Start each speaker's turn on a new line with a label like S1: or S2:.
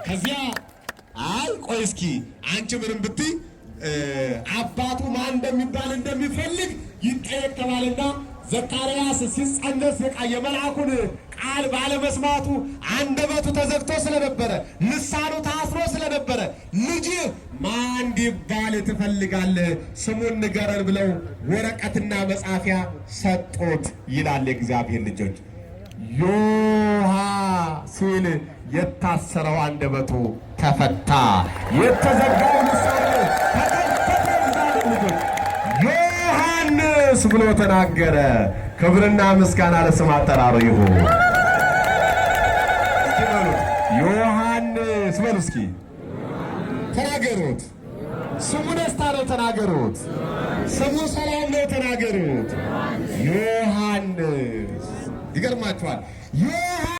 S1: ከዚያ አይ ቆይ እስኪ አንቺ ምንም ብትይ አባቱ ማን እንደሚፈልግ ይጠየቅ ተባለና ዘካርያስ ሲጸነስ የመልአኩን ቃል ባለመስማቱ አንደበቱ ተዘግቶ ስለነበረ ልሳኑ ታስሮ ስለነበረ ልጅ ማን እንዲባል ትፈልጋለህ ስሙን ንገረን ብለው ወረቀትና መጻፊያ ሰጡት ይላል የእግዚአብሔር ልጆች። ዮሐ ሲል የታሰረው አንደበቱ ተፈታ፣ የተዘጋው ልሳኑ ተከፈተ ይላል ልጆች። ዮሐንስ ብሎ ተናገረ። ክብርና ምስጋና ለስም አጠራሩ ይሁን። ዮሐንስ በሉ እስኪ ተናገሩት። ስሙ ደስታ ነው ተናገሩት። ስሙ ሰላም ነው ተናገሩት። ዮሐንስ ይገርማችኋል።